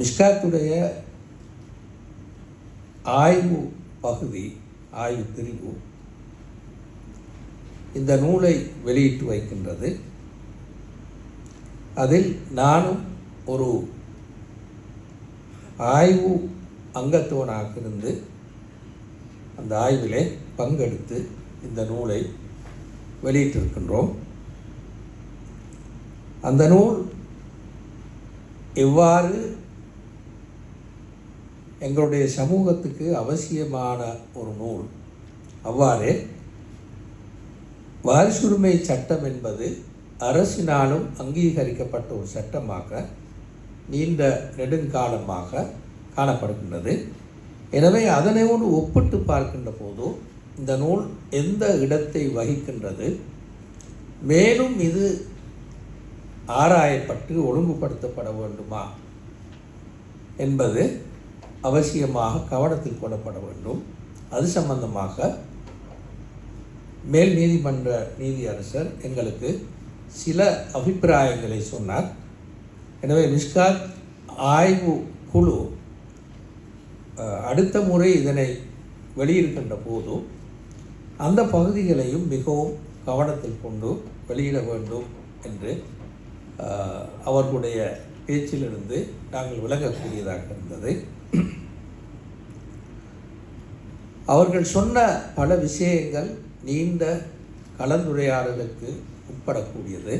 மிஷ்காத்துடைய ஆய்வு பகுதி, ஆய்வு பிரிவு இந்த நூலை வெளியிட்டு வைக்கின்றது. அதில் நானும் ஒரு ஆய்வு அங்கத்துவனாக இருந்து அந்த ஆய்விலே பங்கெடுத்து இந்த நூலை வெளியிட்டிருக்கின்றோம். அந்த நூல் எவ்வாறு எங்களுடைய சமூகத்துக்கு அவசியமான ஒரு நூல், அவ்வாறே வாரிசுரிமை சட்டம் என்பது அரசினாலும் அங்கீகரிக்கப்பட்ட ஒரு சட்டமாக நீண்ட நெடுங்காலமாக காணப்படுகின்றது. எனவே அதனையோடு ஒப்பிட்டு பார்க்கின்ற போது இந்த நூல் எந்த இடத்தை வகிக்கின்றது, மேலும் இது ஆராயப்பட்டு ஒழுங்குபடுத்தப்பட வேண்டுமா என்பது அவசியமாக கவனத்தில் கொள்ளப்பட வேண்டும். அது சம்பந்தமாக மேல் நீதிமன்ற நீதியரசர் எங்களுக்கு சில அபிப்பிராயங்களை சொன்னார். எனவே மிஷ்காத் ஆய்வு குழு அடுத்த முறை இதனை வெளியிடுகின்ற போது அந்த பகுதிகளையும் மிகவும் கவனத்தில் கொண்டு வெளியிட வேண்டும் என்று அவர்களுடைய பேச்சிலிருந்து நாங்கள் விளங்கக்கூடியதாக இருந்தது. அவர்கள் சொன்ன பல விஷயங்கள் நீண்ட கலந்துரையாடலுக்கு உட்படக்கூடியது.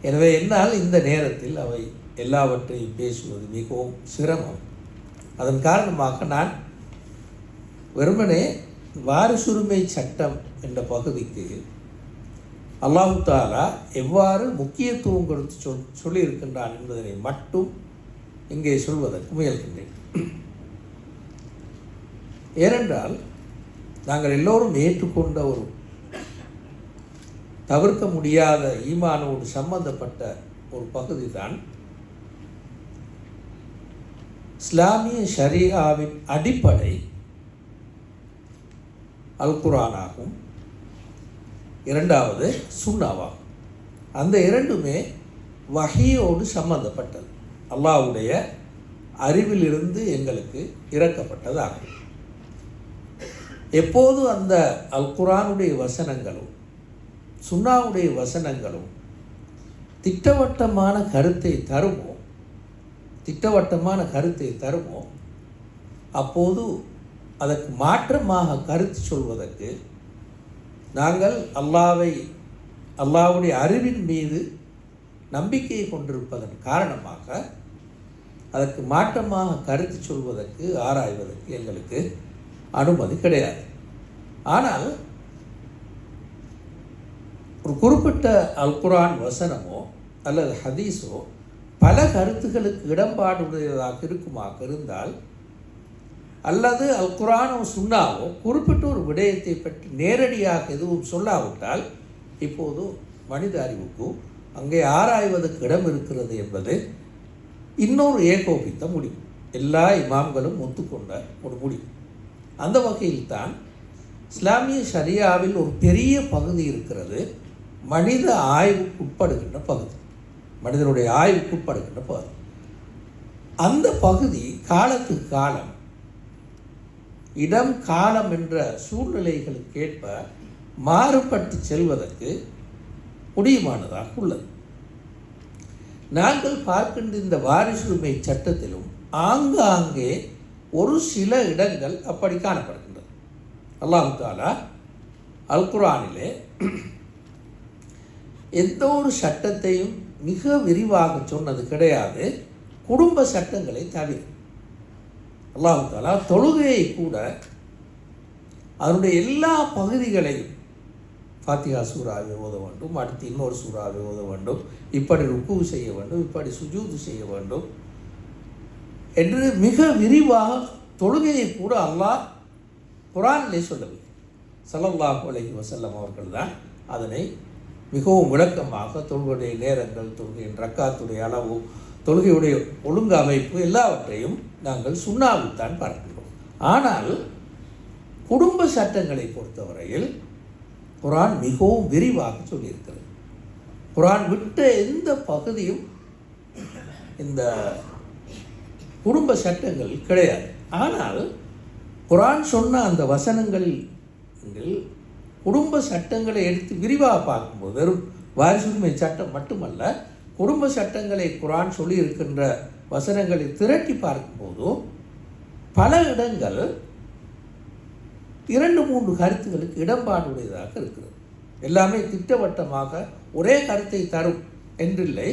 எனவே என்னால் இந்த நேரத்தில் அவை எல்லாவற்றையும் பேசுவது மிகவும் சிரமம். அதன் காரணமாக நான் வெறுமனே வாரிசுரிமை சட்டம் என்ற பகுதிக்கு அல்லாஹ் தஆலா எவ்வாறு முக்கியத்துவம் கொடுத்து சொல்லியிருக்கின்றான் என்பதனை மட்டும் இங்கே சொல்வதற்கு முயல்கின்றேன். ஏனென்றால் நாங்கள் எல்லோரும் ஏற்றுக்கொண்ட ஒரு தவிர்க்க முடியாத ஈமானோடு சம்பந்தப்பட்ட ஒரு பகுதி தான் இஸ்லாமிய ஷரீஆவின் அடிப்படை அல் குர்ஆனாகும், இரண்டாவது சுன்னாவாகும். அந்த இரண்டுமே வஹீயோடு சம்பந்தப்பட்டது, அல்லாஹ்வுடைய அறிவிலிருந்து எங்களுக்கு இறக்கப்பட்டதாகும். எப்போது அந்த அல் குர்ஆனுடைய வசனங்களும் சுன்னாவுடைய வசனங்களும் திட்டவட்டமான கருத்தை தருமோ அப்போது அதற்கு மாற்றமாக கருத்து சொல்வதற்கு நாங்கள் அல்லாஹ்வுடைய அறிவின் மீது நம்பிக்கையை கொண்டிருப்பதன் காரணமாக அதற்கு மாற்றமாக கருத்து சொல்வதற்கு ஆராய்வதற்கு எங்களுக்கு அனுமதி கிடையாது. ஆனால் ஒரு குறிப்பிட்ட அல் குர்ஆன் வசனமோ அல்லது ஹதீஸோ பல கருத்துக்களுக்கு இடம்பாடுடையதாக இருக்குமாக இருந்தால், அல்லது அல் குர்ஆனோ சுன்னாவோ குறிப்பிட்ட ஒரு விடயத்தை பற்றி நேரடியாக எதுவும் சொல்லாவிட்டால், இப்போது மனித அறிவுக்கு அங்கே ஆராய்வதற்கு இடம் இருக்கிறது என்பது இன்னொரு ஏகோபித்த முடிவு, எல்லா இமாம்களும் ஒத்துக்கொண்ட ஒரு முடிவு. அந்த வகையில் தான் இஸ்லாமிய ஷரியாவில் ஒரு பெரிய பகுதி இருக்கிறது, மனித ஆய்வுக்கு உட்படுகின்ற பகுதி, மனிதனுடைய ஆய்வுக்கு உட்படுகின்ற பகுதி. அந்த பகுதி காலத்துக்கு காலம், இடம் காலம் என்ற சூழ்நிலைகளுக்கு ஏற்ப மாறுபட்டு செல்வதற்கு முடியுமானதாக உள்ளது. நாங்கள் பார்க்கின்ற இந்த வாரிசுரிமை சட்டத்திலும் ஆங்காங்கே ஒரு சில இடங்கள் அப்படி காணப்படுகின்றது. அல்லாஹ் தஆலா அல் குர்ஆனிலே எந்த ஒரு சட்டத்தையும் மிக விரிவாக சொன்னது கிடையாது, குடும்ப சட்டங்களை தவிர. அல்லாஹ் தஆலா தொழுகையை கூட அதனுடைய எல்லா பகுதிகளையும் ஃபாத்திஹா சூராவை ஓத வேண்டும், அடுத்து இன்னொரு சூறாவை ஓத வேண்டும், இப்படி ருக்கு செய்ய வேண்டும், இப்படி சுஜூது செய்ய வேண்டும் என்று மிக விரிவாக தொழுகையை கூட அல்லாஹ் குர்ஆனிலே சொல்லவில்லை. ஸல்லல்லாஹு அலைஹி வஸல்லம் அவர்கள் தான் அதனை மிகவும் விளக்கமாக தொழுகையுடைய நேரங்கள், தொழுகையின் ரக்காத்துடைய அளவு, தொழுகையுடைய ஒழுங்கு அமைப்பு எல்லாவற்றையும் நாங்கள் சுன்னாவில் தான் பார்க்கிறோம். ஆனால் குடும்ப சட்டங்களை பொறுத்தவரையில் குர்ஆன் மிகவும் விரிவாக சொல்லியிருக்கிறது. குர்ஆன் விட்ட எந்த பகுதியும் இந்த குடும்ப சட்டங்கள் கிடையாது. ஆனால் குர்ஆன் சொன்ன அந்த வசனங்களில் குடும்ப சட்டங்களை எடுத்து விரிவாக பார்க்கும்போது வெறும் வாரிசுரிமை சட்டம் மட்டுமல்ல, குடும்ப சட்டங்களை குர்ஆன் சொல்லி இருக்கின்ற வசனங்களை திரட்டி பார்க்கும்போதும் பல இடங்கள் 2-3 கருத்துகளுக்கு இடம்பாடுடையதாக இருக்கிறது. எல்லாமே திட்டவட்டமாக ஒரே கருத்தை தரும் என்றில்லை.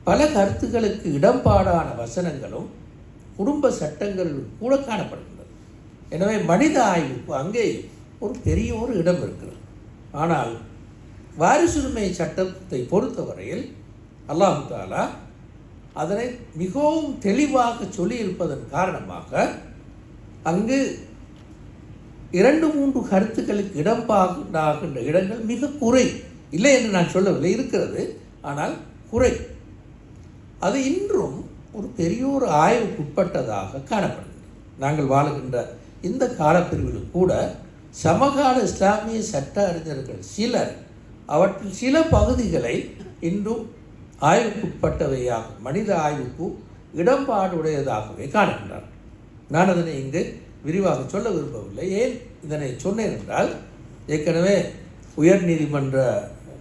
பல கருத்துக்களுக்கு இடம்பாடான வசனங்களும் குடும்ப சட்டங்களிலும் கூட காணப்படுகின்றது. எனவே மனித ஆய்வுக்கு அங்கே ஒரு பெரிய ஒரு இடம் இருக்கிறது. ஆனால் வாரிசுரிமை சட்டத்தை பொறுத்தவரையில் அல்லாஹ் தஆலா அதனை மிகவும் தெளிவாக சொல்லியிருப்பதன் காரணமாக அங்கு 2-3 கருத்துக்களுக்கு இடம்பாகின்ற இடங்கள் மிக குறை. இல்லை என்று நான் சொல்லவில்லை, இருக்கிறது, ஆனால் குறை. அது இன்றும் ஒரு பெரிய ஒரு ஆய்வுக்குட்பட்டதாக காணப்படுகிறது. நாங்கள் வாழுகின்ற இந்த காலப்பிரிவில் கூட சமகால இஸ்லாமிய சட்ட அறிஞர்கள் சிலர் அவற்றில் சில பகுதிகளை இன்றும் ஆய்வுக்குட்பட்டவையாக மனித ஆய்வுக்கு இடம்பாடுடையதாகவே காணுகின்றார். நான் அதனை இங்கு விரிவாக சொல்ல விரும்பவில்லை. ஏன் இதனை சொன்னேன் என்றால், ஏற்கனவே உயர் நீதிமன்ற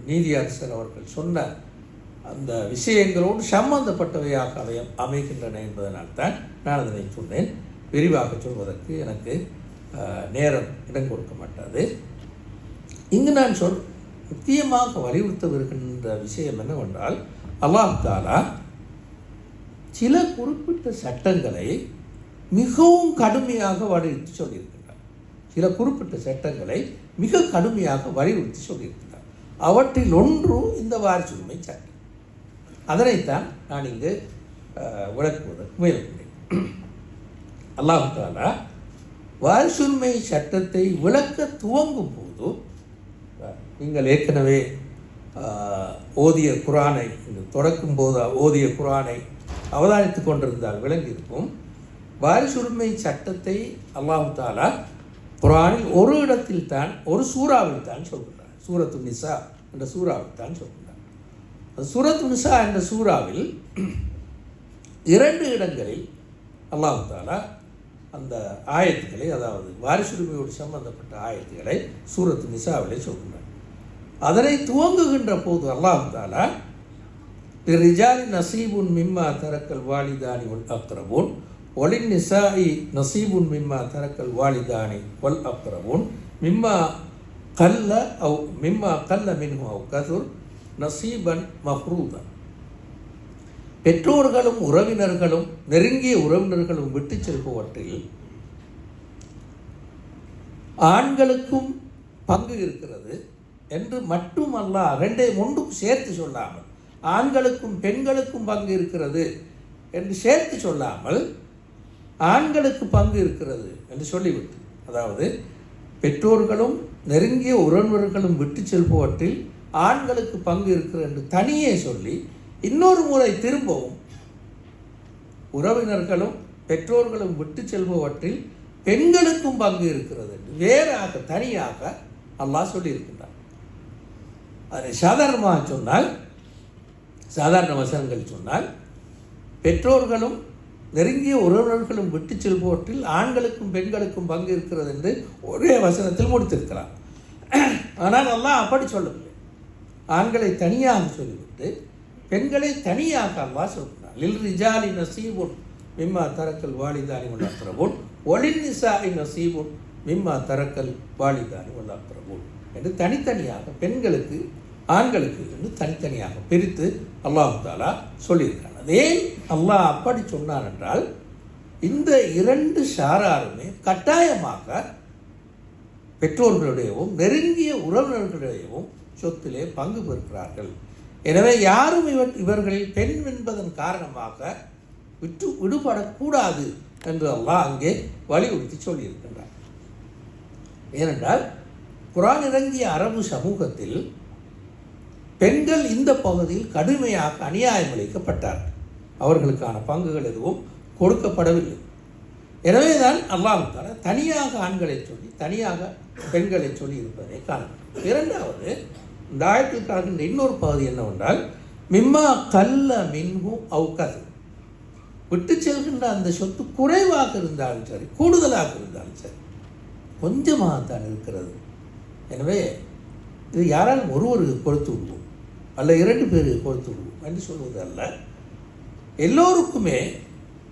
நீதியரசர் அவர்கள் சொன்ன அந்த விஷயங்களோடு சம்பந்தப்பட்டவையாக அவை அமைகின்றன என்பதனால்தான் நான் அதனை சொன்னேன். விரிவாக சொல்வதற்கு எனக்கு நேரம் இடம் கொடுக்க மாட்டாது. இங்கு நான் முக்கியமாக வலியுறுத்த வருகின்ற விஷயம் என்னவென்றால், அல்லாஹ் தஆலா சில குறிப்பிட்ட சட்டங்களை மிகவும் கடுமையாக வலியுறுத்தி சொல்லியிருக்கிறார். சில குறிப்பிட்ட சட்டங்களை மிக கடுமையாக வலியுறுத்தி சொல்லியிருக்கிறார். அவற்றில் ஒன்று இந்த வாரிசுரிமை சட்டம். அதனைத்தான் நான் இங்கு விளக்குவதற்கு முயல்கிறேன். அல்லாஹ் தஆலா வாரிசுரிமை சட்டத்தை விளக்க துவங்கும் போது நீங்கள் ஏற்கனவே ஓதிய குர்ஆனை தொடக்கும் போது ஓதிய குர்ஆனை அவதானித்து கொண்டிருந்தால் விளங்கியிருக்கும். வாரிசுரிமை சட்டத்தை அல்லாஹ் தஆலா குர்ஆனில் ஒரு இடத்தில் தான், ஒரு சூறாவில் தான் சொல்கிறார். சூரத்து நிசா என்ற சூறாவில் தான் சொல்கிறார். சூரத்து நிசா என்ற சூறாவில் 2 இடங்களில் அல்லாஹ் தஆலா அந்த ஆயத்துக்களை, அதாவது வாரிசுரிமையோடு சம்பந்தப்பட்ட ஆயத்துக்களை சூரத்து நிசாவிலே சொல்கிறார். அதனை துவங்குகின்ற போது அல்லாஹ் தஆலா லிரிஜாலி நஸீபுன் மிம்மா தரக்கல் வாலிதானி வல் அக்ரபூன் வலின் நிசாஇ நஸீபுன் மிம்மா தரக்கல் வாலிதானி வல் அக்ரபூன் மிம்மா கல்ல மின்ஹு அவ் கதுர் நஸீபன் மஃப்ரூதன். பெற்றோர்களும் உறவினர்களும் நெருங்கிய உறவினர்களும் விட்டு செல்பவற்றில் ஆண்களுக்கும் பங்கு இருக்கிறது என்று மட்டுமல்ல, 2ஐயும் ஒன்றுக்கு சேர்த்து சொல்லாமல், ஆண்களுக்கும் பெண்களுக்கும் பங்கு இருக்கிறது என்று சேர்த்து சொல்லாமல், ஆண்களுக்கு பங்கு இருக்கிறது என்று சொல்லிவிட்டு, அதாவது பெற்றோர்களும் நெருங்கிய உறவினர்களும் விட்டு செல்பவற்றில் ஆண்களுக்கு பங்கு இருக்கிறது என்று தனியே சொல்லி, இன்னொரு முறை திரும்பவும் உறவினர்களும் பெற்றோர்களும் விட்டு செல்பவற்றில் பெண்களுக்கும் பங்கு இருக்கிறது என்று வேறாக தனியாக அல்லாஹ் சொல்லியிருக்கின்றார். அதை சாதாரணமாக சொன்னால், சாதாரண வசனங்கள் சொன்னால், பெற்றோர்களும் நெருங்கிய உறவினர்களும் விட்டு செல்பவற்றில் ஆண்களுக்கும் பெண்களுக்கும் பங்கு இருக்கிறது என்று ஒரே வசனத்தில் முடித்திருக்கிறார். ஆனால் அல்லாஹ் அப்படி சொல்லவில்லை. ஆண்களை தனியாக சொல்லிவிட்டு பெண்களை தனியாக அல்லாஹ் சொல்கிறார். லில் ரிஜாலி நஸீபுன் மிம்மா தரக்கல் வாலிதானி வல் அக்ரபூன் வலின் நிசாஇ நஸீபுன் மிம்மா தரக்கல் வாலிதானி வல் அக்ரபூன் என்று தனித்தனியாக பெண்களுக்கு ஆண்களுக்கு என்று தனித்தனியாக பிரித்து அல்லாஹ் தஆலா சொல்லியிருக்கான். அதே அல்லாஹ் அப்படி சொன்னார் என்றால், இந்த 2 சாராருமே கட்டாயமாக பெற்றோர்களுடையவும் நெருங்கிய உறவினர்களுடையவும் சொத்திலே பங்கு பெறுகிறார்கள். எனவே யாரும் இவர்களில் பெண் என்பதன் காரணமாக விடுபடக்கூடாது என்று அல்லாஹ் அங்கே வலியுறுத்தி சொல்லியிருக்கின்றார். ஏனென்றால் குர்ஆன் இறங்கிய அரபு சமூகத்தில் பெண்கள் இந்த பகுதியில் கடுமையாக அநியாயம் இழைக்கப்பட்டார்கள். அவர்களுக்கான பங்குகள் எதுவும் கொடுக்கப்படவில்லை. எனவே தான் அல்லாஹ் தஆலா தனியாக ஆண்களை சொல்லி தனியாக பெண்களை சொல்லி இருப்பதை காணலாம். இரண்டாவது, இந்த ஆயத்தில் காண்கின்ற இன்னொரு பகுதி என்னவென்றால், மிம்மா கல்ல மின்ஹு அவ் கது, விட்டு செல்கின்ற அந்த சொத்து குறைவாக இருந்தாலும் சரி, கூடுதலாக இருந்தாலும் சரி, கொஞ்சமாகத்தான் இருக்கிறது. எனவே இது யாராலும் ஒருவருக்கு கொடுத்து விடுவோம் அல்ல 2 பேருக்கு கொடுத்து விடுவோம் என்று சொல்வது அல்ல. எல்லோருக்குமே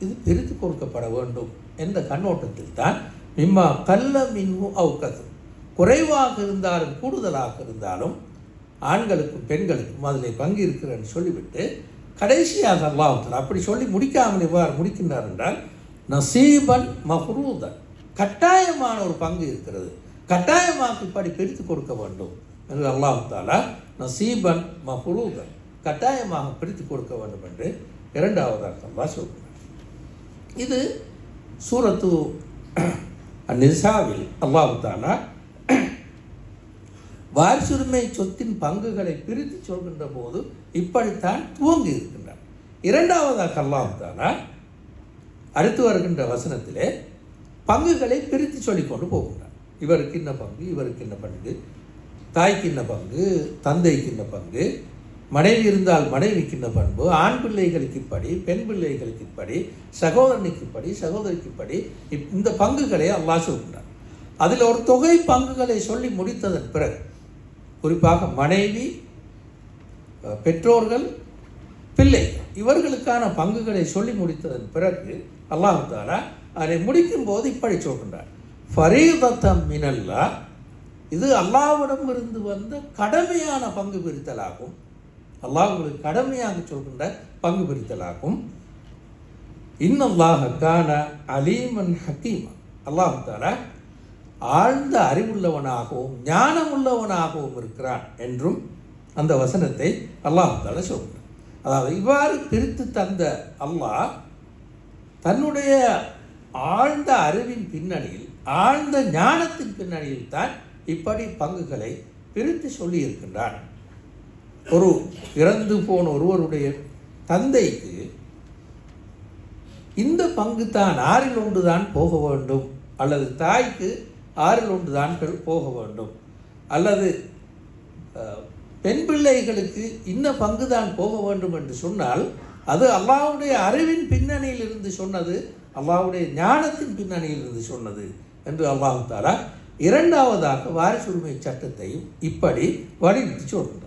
இது பிரித்து கொடுக்கப்பட வேண்டும் என்ற கண்ணோட்டத்தில் தான் மிம்மா கல்ல மின்ஹு அவுக்கத்து, குறைவாக இருந்தாலும் கூடுதலாக இருந்தாலும் ஆண்களுக்கும் பெண்களுக்கும் அதில் பங்கு இருக்கிறன்னு சொல்லிவிட்டு கடைசியாக அல்லாஹ் அப்படி சொல்லி முடிக்காமல் எவ்வாறு முடிக்கின்றார் என்றால், நசீபன் மஃரூதன், கட்டாயமான ஒரு பங்கு இருக்கிறது, கட்டாயமாக இப்படி பிரித்து கொடுக்க வேண்டும் என்று அல்லாஹ் தஆலா நசீபன் மஃரூதன், கட்டாயமாக பிரித்து கொடுக்க வேண்டும் என்று இரண்டாவதாக அல்லாஹ் சொல்கிறார். இது சூரத்து அந்நிசாவில் அல்லாஹ் தஆலா வாரிசுரிமை சொத்தின் பங்குகளை பிரித்து சொல்கின்ற போது இப்படித்தான் துவங்கி இருக்கின்றார். இரண்டாவதாக அல்லாஹ் தஆலா அடுத்து வருகின்ற வசனத்திலே பங்குகளை பிரித்து சொல்லிக்கொண்டு போகின்றார். இவருக்கு இன்ன பங்கு, இவருக்கு இன்ன பங்கு, தாய்க்கு இன்ன பங்கு, தந்தைக்கு இன்ன பங்கு, மனைவி இருந்தால் மனைவிக்கு இன்ன பண்பு, ஆண் பிள்ளைகளுக்கு இப்படி, பெண் பிள்ளைகளுக்கு இப்படி, சகோதரனுக்கு இப்படி, சகோதரிக்கு இப்படி, இந்த பங்குகளை அல்லாஹ் சொல்கின்றார். அதில் ஒரு தொகை பங்குகளை சொல்லி முடித்ததன் பிறகு குறிப்பாக மனைவி, பெற்றோர்கள், பிள்ளை இவர்களுக்கான பங்குகளை சொல்லி முடித்ததன் பிறகு அல்லாஹ் தஆலா அதை முடிக்கும் போது இப்படி சொல்கின்றார், ஃபரீதத்தம் மினல்லாஹ், இது அல்லாஹ்விடம் இருந்து வந்த கடமையான பங்கு பிரித்தலாகும். அல்லாஹ் உங்களுக்கு கடமையாக சொல்கின்ற பங்கு பிரித்தலாகும். இன்னல்லாஹ கான அலீமன் ஹக்கீமா, அல்லாஹ் தஆலா ஆழ்ந்த அறிவுள்ளவனாகவும் ஞானம் உள்ளவனாகவும் இருக்கிறான் என்றும் அந்த வசனத்தை அல்லாஹ் தஆலா சொல்கிறார். அதாவது இவ்வாறு பிரித்து தந்த அல்லாஹ் தன்னுடைய ஆழ்ந்த அறிவின் பின்னணியில், ஆழ்ந்த ஞானத்தின் பின்னணியில் தான் இப்படி பங்குகளை பிரித்து சொல்லி இருக்கின்றான். ஒரு இறந்து போன ஒருவருடைய தந்தைக்கு இந்த பங்கு தான் 6இல் 1 தான் போக வேண்டும், அல்லது தாய்க்கு 6இல் 1 தான் போக வேண்டும், அல்லது பெண் பிள்ளைகளுக்கு இன்ன பங்கு தான் போக வேண்டும் என்று சொன்னால் அது அல்லாஹ்வுடைய அறிவின் பின்னணியில் இருந்து சொன்னது, அல்லாஹ்வுடைய ஞானத்தின் பின்னணியில் இருந்து சொன்னது என்று அல்லாஹ் தஆலா இரண்டாவதாக வாரிசுரிமை சட்டத்தையும் இப்படி வலியுறுத்தி சொல்கின்றார்.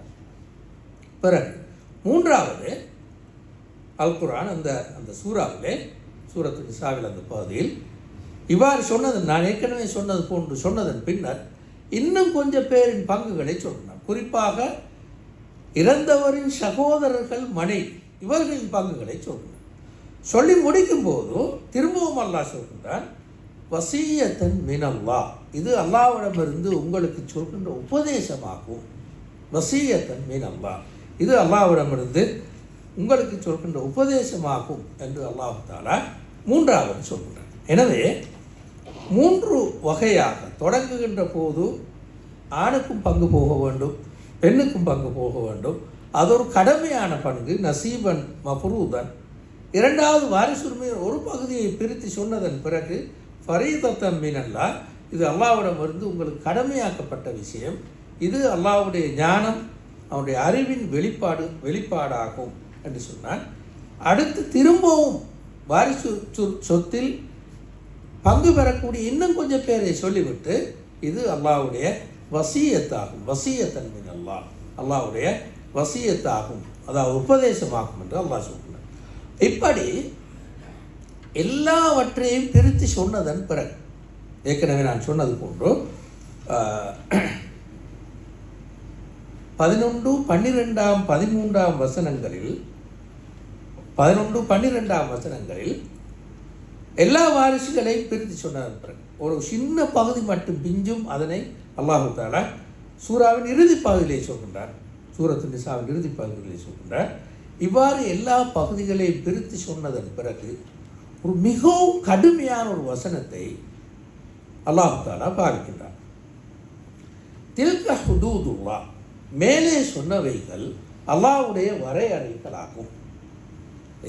பிறகு மூன்றாவது அல் குர்ஆன் அந்த சூறாவிலே, சூரத்து நிசாவில் அந்த பகுதியில் இவ்வாறு சொன்னது, நான் ஏற்கனவே சொன்னது போன்று சொன்னதன் பின்னர் இன்னும் கொஞ்சம் பேரின் பங்குகளை சொல்கிறார். குறிப்பாக இறந்தவரின் சகோதரர்கள், மனைவி இவர்களின் பங்குகளை சொல்கிறார். சொல்லி முடிக்கும் போது திரும்பவும் அல்லாஹ் சொல்கின்றான், வசியத்தன் மினல்லாஹ், இது அல்லாஹ்விடமிருந்து உங்களுக்கு சொல்கின்ற உபதேசமாகும். வசியத்தன் மினல்லாஹ், இது அல்லாஹ்விடமிருந்து உங்களுக்கு சொல்கின்ற உபதேசமாகும் என்று அல்லாஹ் தஆலா மூன்றாவது சொல்கிறார். எனவே 3 வகையாக தொடங்குகின்ற போது ஆணுக்கும் பங்கு போக வேண்டும், பெண்ணுக்கும் பங்கு போக வேண்டும், அது ஒரு கடமையான பங்கு, நசீபன் மஃரூதன். இரண்டாவது வாரிசுரிமையின் ஒரு பகுதியை பிரித்து சொன்னதன் பிறகு ஃபரீதத்தன் மினல்லாஹ், இது அல்லாஹ்விடமிருந்து உங்களுக்கு கடமையாக்கப்பட்ட விஷயம், இது அல்லாஹ்வுடைய ஞானம், அவனுடைய அறிவின் வெளிப்பாடாகும் என்று சொன்னான். அடுத்து திரும்பவும் வாரிசு சொத்தில் பங்கு பெறக்கூடிய இன்னும் கொஞ்சம் பேரை சொல்லிவிட்டு இது அல்லாஹ்வுடைய வசியத்தாகும், வசியத்தன் மினல்லாஹ், அல்லாஹ்வுடைய வசியத்தாகும், அதாவது உபதேசமாகும் என்று அல்லாஹ் சொல்கிறார். இப்படி எல்லாவற்றையும் பிரித்து சொன்னதன் பிறகு ஏற்கனவே நான் சொன்னது போன்று 11, 12, 13 வசனங்களில் 11, 12 வசனங்களில் எல்லா வாரிசுகளையும் பிரித்து சொன்னதன் பிறகு ஒரு சின்ன பகுதி மட்டும் பிஞ்சும் அதனை அல்லாஹ் தஆலா சூறாவின் இறுதி பகுதியிலே சொல்கின்றார், சூரத்து நிசாவின் இறுதி பகுதியிலே சொல்கின்றார். இவ்வாறு எல்லா பகுதிகளையும் பிரித்து சொன்னதன் பிறகு ஒரு மிகவும் கடுமையான ஒரு வசனத்தை அல்லாஹ் தஆலா பாவிக்கின்றார். தில்க ஹுதூதுல்லாஹ், மேலே சொன்னவைகள் அல்லாஹ்வுடைய வரையறைகளாகும்.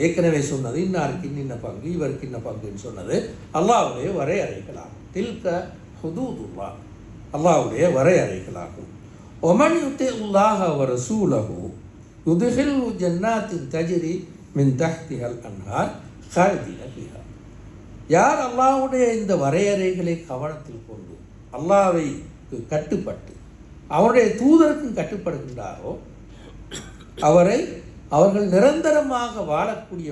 ஏற்கனவே சொன்னது இன்னாருக்கு இன்ன பங்கு, இவருக்கு இன்ன பங்குன்னு சொன்னது அல்லாஹ்வுடைய வரையறைகளாகும். தில்க ஹுதூதுல்லாஹ், அல்லாஹ்வுடைய வரையறைகளாகும். ஒமன் யுத்தில்லாஹ வ ரசூலஹு யுத்ஹில்ஹு ஜன்னாத்தின் தஜ்ரி மின் தஹ்திஹல் அன்ஹார் காலிதீன ஃபீஹா. யார் அல்லாஹ்வுடைய இந்த வரையறைகளை கவனத்தில் கொண்டு அல்லாஹ்வை கட்டுப்பட்டு அவருடைய தூதருக்கும் கட்டுப்படுகின்றாரோ அவர்கள் நிரந்தரமாக வாழக்கூடிய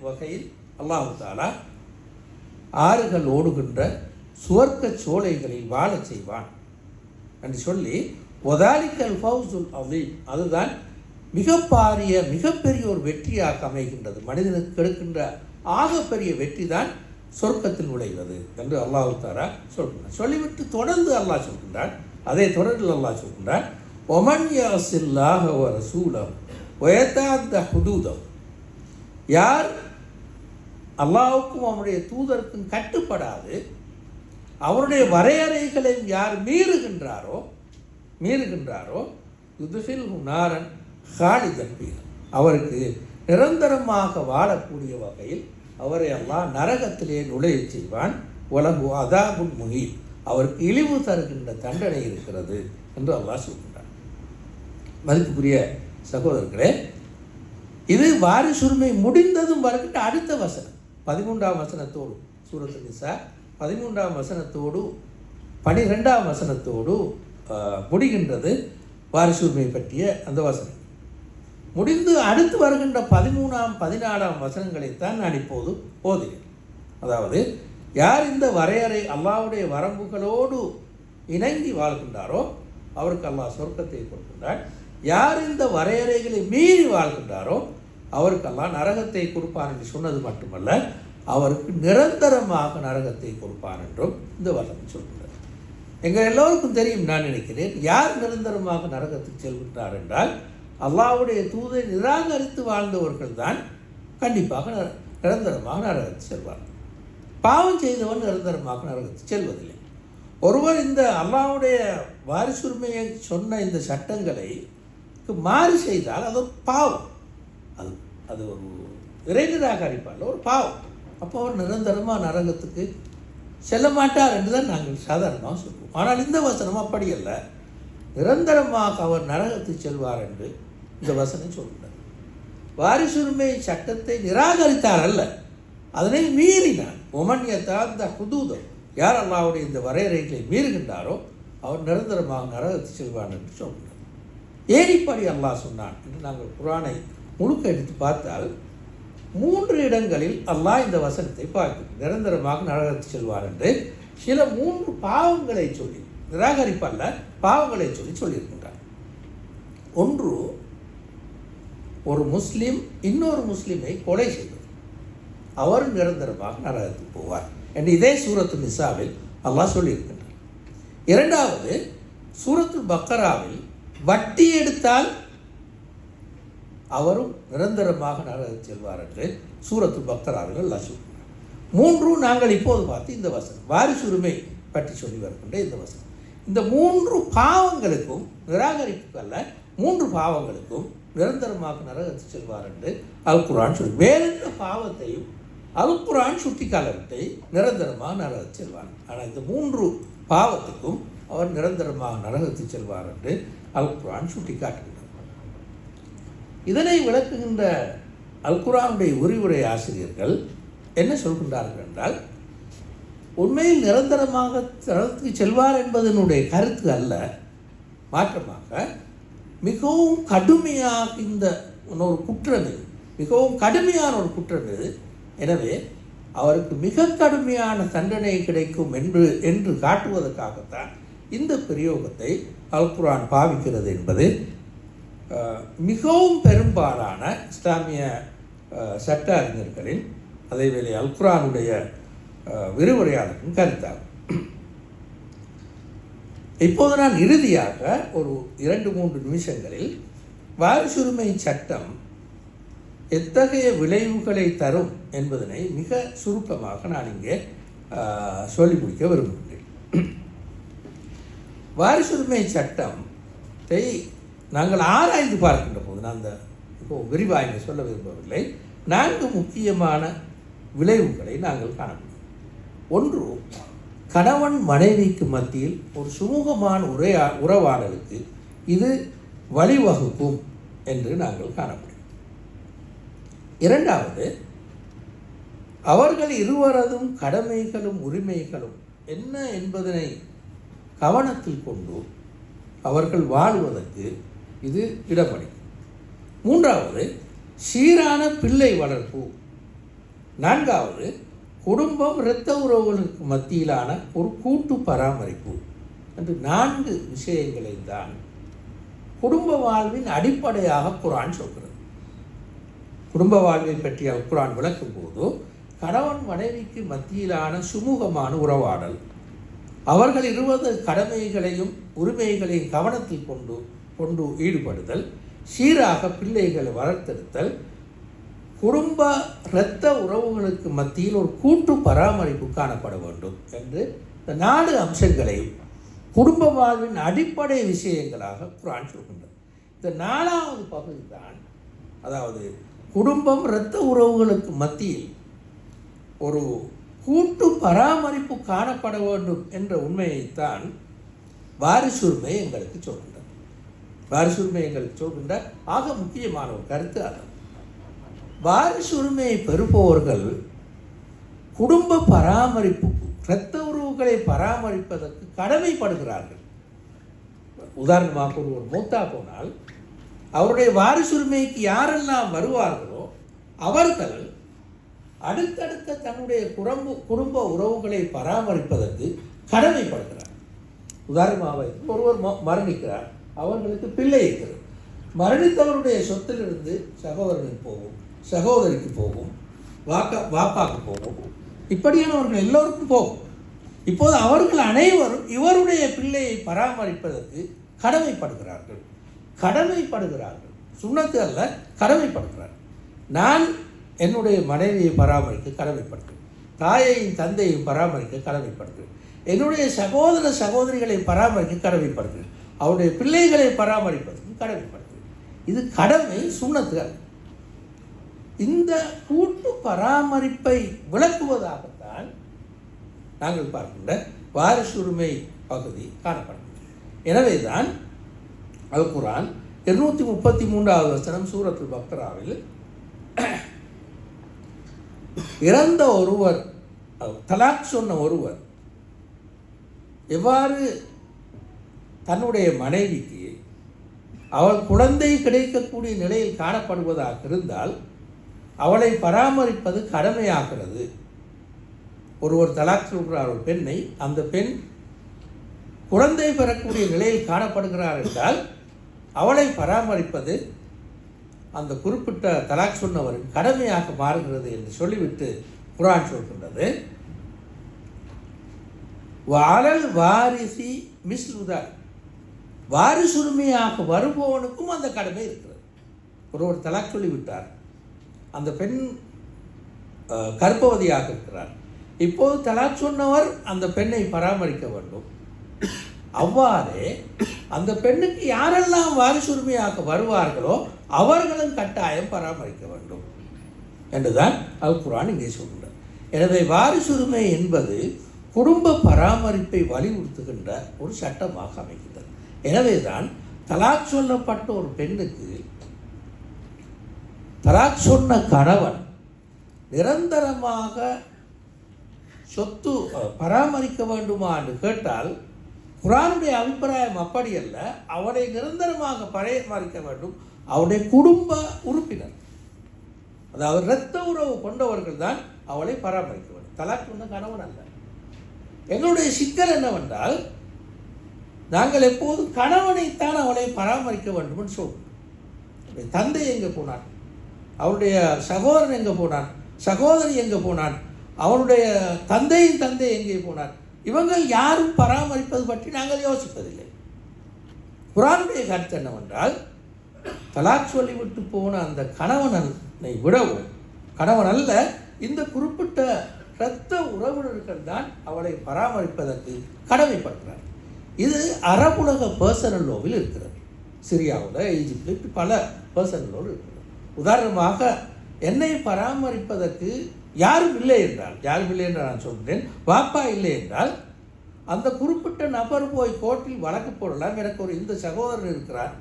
வகையில் அல்லாஹ் தஆலா ஆறுகள் ஓடுகின்ற சுவர்க்க சோலைகளில் வாழச் செய்வான் என்று சொல்லி வதாலிக்கல் ஃபௌசுல் அஸீம், அதுதான் மிகப்பெரிய ஒரு வெற்றியாக அமைகின்றது. மனிதனுக்கு கிடைக்கின்ற ஆகப்பெரிய வெற்றி தான் சொர்க்கத்தில் நுழைவது என்று அல்லாஹ் தஆலா சொல்கின்றான். சொல்லிவிட்டு தொடர்ந்து அல்லாஹ் சொல்கின்றான், அதே தொடரில் அல்லாஹ் சொல்கின்றான், ஒமன் யஸில்லாஹ வ ரசூலஹு வ யதஅத்த ஹுதூதஹு, யார் அல்லாஹ்வுக்கும் அவருடைய தூதருக்கும் கட்டுப்படாது அவருடைய வரையறைகளை யார் மீறுகின்றாரோ யுத்ஃபில்ஹு நாரன் காலிதன் ஃபீஹா, அவருக்கு நிரந்தரமாக வாழக்கூடிய வகையில் அவரை அல்லாஹ் நரகத்திலே நுழைய செய்வான். வலஹு அதாபுன் முஹீன், அவருக்கு இழிவு தருகின்ற தண்டனை இருக்கிறது என்று அல்லாஹ் சொல்கின்றான். மதிப்புக்குரிய சகோதரர்களே, இது வாரிசுரிமை முடிந்ததும் வருகின்ற அடுத்த வசனம் 13ஆம் வசனத்தோடு, சூரத்துல் நிசா 13ஆம் வசனத்தோடு 12ஆம் வசனத்தோடு முடிகின்றது வாரிசுரிமை பற்றிய அந்த வசனம். முடிந்து அடுத்து வருகின்ற 13ஆம் 14ஆம் வசனங்களைத்தான் நான் இப்போது ஓதுகிறேன். அதாவது யார் இந்த வரையறை அல்லாஹ்வுடைய வரம்புகளோடு இணங்கி வாழ்கின்றாரோ அவருக்கு அல்லாஹ் சொர்க்கத்தை கொடுக்கின்றான். யார் இந்த வரையறைகளை மீறி வாழ்கின்றாரோ அவருக்கு அல்லாஹ் நரகத்தை கொடுப்பான் என்று சொன்னது மட்டுமல்ல, அவருக்கு நிரந்தரமாக நரகத்தை கொடுப்பான் என்றும் இந்த வசனம் சொல்கின்றார். எங்கள் எல்லோருக்கும் தெரியும், நான் நினைக்கிறேன், யார் நிரந்தரமாக நரகத்துக்கு செல்கின்றார் என்றால் அல்லாஹ்வுடைய தூதை நிராகரித்து வாழ்ந்தவர்கள் தான் கண்டிப்பாக நிரந்தரமாக நரகத்துக்கு செல்வார். பாவம் செய்தவன் நிரந்தரமாக நரகத்துக்கு செல்வதில்லை. ஒருவர் இந்த அல்லாஹ்வுடைய வாரிசுரிமையை சொன்ன இந்த சட்டங்களை மாறு செய்தால் அது ஒரு பாவம், அது ஒரு இறை நிராகரிப்பால் ஒரு பாவம். அப்போ அவர் நிரந்தரமாக நரகத்துக்கு செல்ல மாட்டார் என்று தான் நாங்கள் சாதாரணமாக சொல்லுவோம். ஆனால் இந்த வசனம் அப்படி அல்ல, நிரந்தரமாக அவர் நரகத்துக்கு செல்வார் என்று இந்த வசனம் சொல்கிறார். வாரிசுரிமை சட்டத்தை நிராகரித்தார் அல்ல, அதனை மீறினார். ஒமன் யதஅத்த ஹுதூதஹு, யார் அல்லாஹ்வுடைய இந்த வரையறைகளை மீறுகின்றாரோ அவர் நிரந்தரமாக நரகத்துக்கு செல்வார் என்று சொல்கிறார். ஏன் இப்படி அல்லாஹ் சொன்னான் என்று நாங்கள் குர்ஆனை முழுக்க எடுத்து பார்த்தால் 3 இடங்களில் அல்லாஹ் இந்த வசனத்தை பார்க்கிறோம். நிரந்தரமாக நரகத்துக்கு செல்வார் என்று சில 3 பாவங்களை சொல்லி, நிராகரிப்பல்ல, பாவங்களை சொல்லியிருக்கின்றார். ஒன்று, ஒரு முஸ்லீம் இன்னொரு முஸ்லீமை கொலை செய்வது, அவர் நிரந்தரமாக நரகத்துக்கு போவார் என்று இதே சூரத்துல் நிசாவில் அல்லாஹ் சொல்லியிருக்கின்றார். இரண்டாவது, சூரத்துல் பக்கராவில் வட்டி எடுத்தால் அவரும் நிரந்தரமாக நரகத்துக்கு செல்வார் என்று சூரத்துல் பக்கராவில் அல்லாஹ் சொல்கிறார். 3, நாங்கள் இப்போது பார்த்து இந்த வசனம் வாரிசுரிமை பற்றி சொல்லி வருகின்ற இந்த வசனம். இந்த 3 பாவங்களுக்கும், நிராகரிப்புக்கு அல்ல, 3 பாவங்களுக்கும் நிரந்தரமாக நரகத்துக்கு செல்வார் என்று அல் குர்ஆன் சொல்லி, வேறெந்த பாவத்தையும் அல் குர்ஆன் சுட்டி காலத்தை நிரந்தரமாக நரகத்துக்கு செல்வார். ஆனால் இந்த 3 பாவத்துக்கும் அவர் நிரந்தரமாக நரகத்துக்கு செல்வார் என்று அல் குர்ஆன் சுட்டி காட்டுகிறார். இதனை விளக்குகின்ற அல் குர்ஆனுடைய விரிவுரை ஆசிரியர்கள் என்ன சொல்கின்றார்கள் என்றால், உண்மையில் நிரந்தரமாக நரகத்துக்கு செல்வார் என்பதனுடைய கருத்து அல்ல, மாற்றமாக மிகவும் கடுமையாக இந்த ஒரு குற்றம் இது, மிகவும் கடுமையான ஒரு குற்றம் இது. எனவே அவருக்கு மிக கடுமையான தண்டனை கிடைக்கும் என்று காட்டுவதற்காகத்தான் இந்த பிரயோகத்தை அல் குர்ஆன் பாவிக்கிறது என்பது மிகவும் பெரும்பாலான இஸ்லாமிய சட்ட அறிஞர்களின், அதேவேளை அல் குர்ஆனுடைய விரிவுரையாளர்களின் கருத்தாகும். இப்போது நான் இறுதியாக ஒரு 2-3 நிமிஷங்களில் வாரிசுரிமை சட்டம் எத்தகைய விளைவுகளை தரும் என்பதனை மிக சுருக்கமாக நான் இங்கே சொல்லி முடிக்க விரும்புகிறேன். வாரிசுரிமை சட்டத்தை நாங்கள் ஆராய்ந்து பார்க்கின்ற போது, நான் அந்த இப்போது விரிவாக இங்கே சொல்ல விரும்பவில்லை, 4 முக்கியமான விளைவுகளை நாங்கள் காண முடியும். ஒன்று, கணவன் மனைவிக்கு மத்தியில் ஒரு சுமூகமான உறவாடலுக்கு இது வழிவகுக்கும் என்று நாங்கள் காண முடியும். இரண்டாவது, அவர்கள் இருவரதும் கடமைகளும் உரிமைகளும் என்ன என்பதனை கவனத்தில் கொண்டு அவர்கள் வாழ்வதற்கு இது இடமளிக்கும். மூன்றாவது, சீரான பிள்ளை வளர்ப்பு. நான்காவது, குடும்பம் இரத்த உறவுகளுக்கு மத்தியிலான ஒரு கூட்டு பராமரிப்பு என்று 4 விஷயங்களை தான் குடும்ப வாழ்வின் அடிப்படையாக குர்ஆன் சொல்கிறது. குடும்ப வாழ்வை பற்றிய குர்ஆன் விளக்கும் போது கணவன் மனைவிக்கு மத்தியிலான சுமூகமான உறவாடல், அவர்கள் இருவது கடமைகளையும் உரிமைகளையும் கவனத்தில் கொண்டு ஈடுபடுதல், சீராக பிள்ளைகளை வளர்த்தெடுத்தல், குடும்ப இரத்த உறவுகளுக்கு மத்தியில் ஒரு கூட்டு பராமரிப்பு காணப்பட வேண்டும் என்று இந்த 4 அம்சங்களையும் குடும்ப வாழ்வின் அடிப்படை விஷயங்களாக குர்ஆன் சொல்கின்றது. இந்த 4வது பகுதி தான், அதாவது குடும்பம் இரத்த உறவுகளுக்கு மத்தியில் ஒரு கூட்டு பராமரிப்பு காணப்பட வேண்டும் என்ற உண்மையைத்தான் வாரிசுரிமை எங்களுக்கு சொல்கின்றது. வாரிசுரிமை எங்களுக்கு சொல்கின்ற ஆக முக்கியமான ஒரு கருத்து அது. வாரிசுரிமையை பெறுபவர்கள் குடும்ப பராமரிப்பு, இரத்த உறவுகளை பராமரிப்பதற்கு கடமைப்படுகிறார்கள். உதாரணமாக ஒரு மூத்தா போனால் அவருடைய வாரிசுரிமைக்கு யாரெல்லாம் வருவார்களோ அவர்கள் அடுத்தடுத்த தன்னுடைய குடும்ப உறவுகளை பராமரிப்பதற்கு கடமைப்படுகிறார். உதாரணமாக ஒருவர் மரணிக்கிறார், அவர்களுக்கு பிள்ளை இருக்கிறது. மரணித்தவருடைய சொத்திலிருந்து சகோதரனுக்கு போகும், சகோதரிக்கு போகும், வாப்பாக்கு போகும், இப்படியானவர்கள் எல்லோருக்கும் போகும். இப்போது அவர்கள் அனைவரும் இவருடைய பிள்ளையை பராமரிப்பதற்கு கடமைப்படுகிறார்கள். சுன்னத்து அல்ல, கடமைப்படுகிறார்கள். நான் என்னுடைய மனைவியை பராமரிக்க கடமைப்படுகிறேன், தாயையும் தந்தையும் பராமரிக்க கடமைப்படுகிறேன், என்னுடைய சகோதர சகோதரிகளை பராமரிக்க கடமைப்படுகிறேன், அவருடைய பிள்ளைகளை பராமரிப்பதற்கு கடமைப்படுகிறேன். இது கடமை, சுன்னத்து அல்ல. இந்த கூட்டு பராமரிப்பை விளக்குவதாகத்தான் நாங்கள் பார்க்கின்ற வாரிசுரிமை பகுதி காணப்படுகிறது. எனவேதான் அல் குர்ஆன் 233வது வசனம் சூரத்துல் பக்ராவில் இறந்த ஒருவர், தலாக் சொன்ன ஒருவர் எவ்வாறு தன்னுடைய மனைவிக்கு அவள் குழந்தை கிடைக்கக்கூடிய நிலையில் காணப்படுவதாக இருந்தால் அவளை பராமரிப்பது கடமையாகிறது. ஒருவர் தலாக் சொல்கிறார் ஒரு பெண்ணை, அந்த பெண் குழந்தை பெறக்கூடிய நிலையில் காணப்படுகிறார் என்றால் அவளை பராமரிப்பது அந்த குறிப்பிட்ட தலாக் சொன்னவரின் கடமையாக மாறுகிறது என்று சொல்லிவிட்டு குர்ஆன் சொல்கின்றது, வாலல் வாரிசி மிஸ்லுதால், வாரிசுரிமையாக வருபவனுக்கும் அந்த கடமை இருக்கிறது. ஒருவர் தலாக் சொல்லிவிட்டார், அந்த பெண் கர்ப்பவதியாக இருக்கிறார், இப்போது தலாக் சொன்னவர் அந்த பெண்ணை பராமரிக்க வேண்டும். அவ்வாறே அந்த பெண்ணுக்கு யாரெல்லாம் வாரிசுரிமையாக வருவார்களோ அவர்களும் கட்டாயம் பராமரிக்க வேண்டும் என்றுதான் அல் குர்ஆன் இங்கே சொல்கின்றது. எனவே வாரிசுரிமை என்பது குடும்ப பராமரிப்பை வலியுறுத்துகின்ற ஒரு சட்டமாக அமைகின்றது. எனவேதான் தலாக் சொல்லப்பட்ட ஒரு பெண்ணுக்கு தலாக் சொன்ன கணவன் நிரந்தரமாக சொத்து பராமரிக்க வேண்டுமா என்று கேட்டால் குர்ஆனுடைய அபிப்பிராயம் அப்படி அல்ல. அவனை நிரந்தரமாக பராமரிக்க வேண்டும் அவனுடைய குடும்ப உறுப்பினர், அதாவது இரத்த உறவு கொண்டவர்கள் தான் அவளை பராமரிக்க வேண்டும், தலாக் சொன்ன கணவன் அல்ல. எங்களுடைய சிக்கல் என்னவென்றால் நாங்கள் எப்போதும் கணவனைத்தான் அவளை பராமரிக்க வேண்டும் என்று சொல்கிறோம். தந்தை எங்கே போனான், அவருடைய சகோதரன் எங்கே போனான், சகோதரி எங்கே போனான், அவனுடைய தந்தையின் தந்தை எங்கே போனார், இவங்கள் யாரும் பராமரிப்பது பற்றி நாங்கள் யோசிப்பதில்லை. குர்ஆனுடைய கருத்து என்னவென்றால் தலாக் சொல்லிவிட்டு போன அந்த கணவனை விடவும், கணவன் அல்ல, இந்த குறிப்பிட்ட இரத்த உறவினர்கள் தான் அவளை பராமரிப்பதற்கு கடமைப்படுகிறார். இது அரபுலக பர்சனல் லோவில் இருக்கிறது. சிரியாவில், ஈஜிப்டில் பல பர்சனல் லோவில் இருக்கிறது. உதாரணமாக என்னை பராமரிப்பதற்கு யாரும் இல்லை என்றால் நான் சொல்கிறேன், வாப்பா இல்லை என்றால் அந்த குறிப்பிட்ட நபர் போய் கோர்ட்டில் வழக்கு போடலாம். எனக்கு ஒரு இந்த சகோதரர் இருக்கிறார்,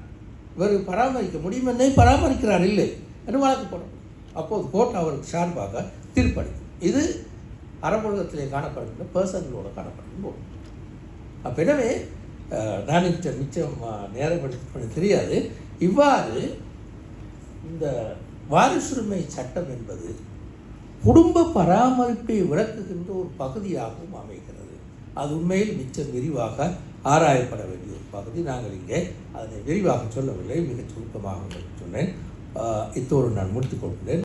இவர் பராமரிக்க முடியும், என்னை பராமரிக்கிறார் இல்லை என்று வழக்கு போடணும். அப்போது கோர்ட் அவருக்கு சார்பாக தீர்ப்பளிக்கும். இது அரபுலகத்திலே காணப்படுகின்ற பர்சன்களோட காணப்படுகின்ற ஒன்று. அப்போ எனவே நான் மிச்சம் நேரம் பண்ண தெரியாது. இவ்வாறு இந்த வாரிசுரிமை சட்டம் என்பது குடும்ப பராமரிப்பை விளக்குகின்ற ஒரு பகுதியாகவும் அமைகிறது. அது உண்மையில் மிச்சம் விரிவாக ஆராயப்பட வேண்டிய ஒரு பகுதி. நாங்கள் இங்கே அதனை விரிவாக சொல்லவில்லை, மிகச் சுருக்கமாக சொன்னேன். இத்தோடு நான் முடித்துக் கொள்கிறேன்.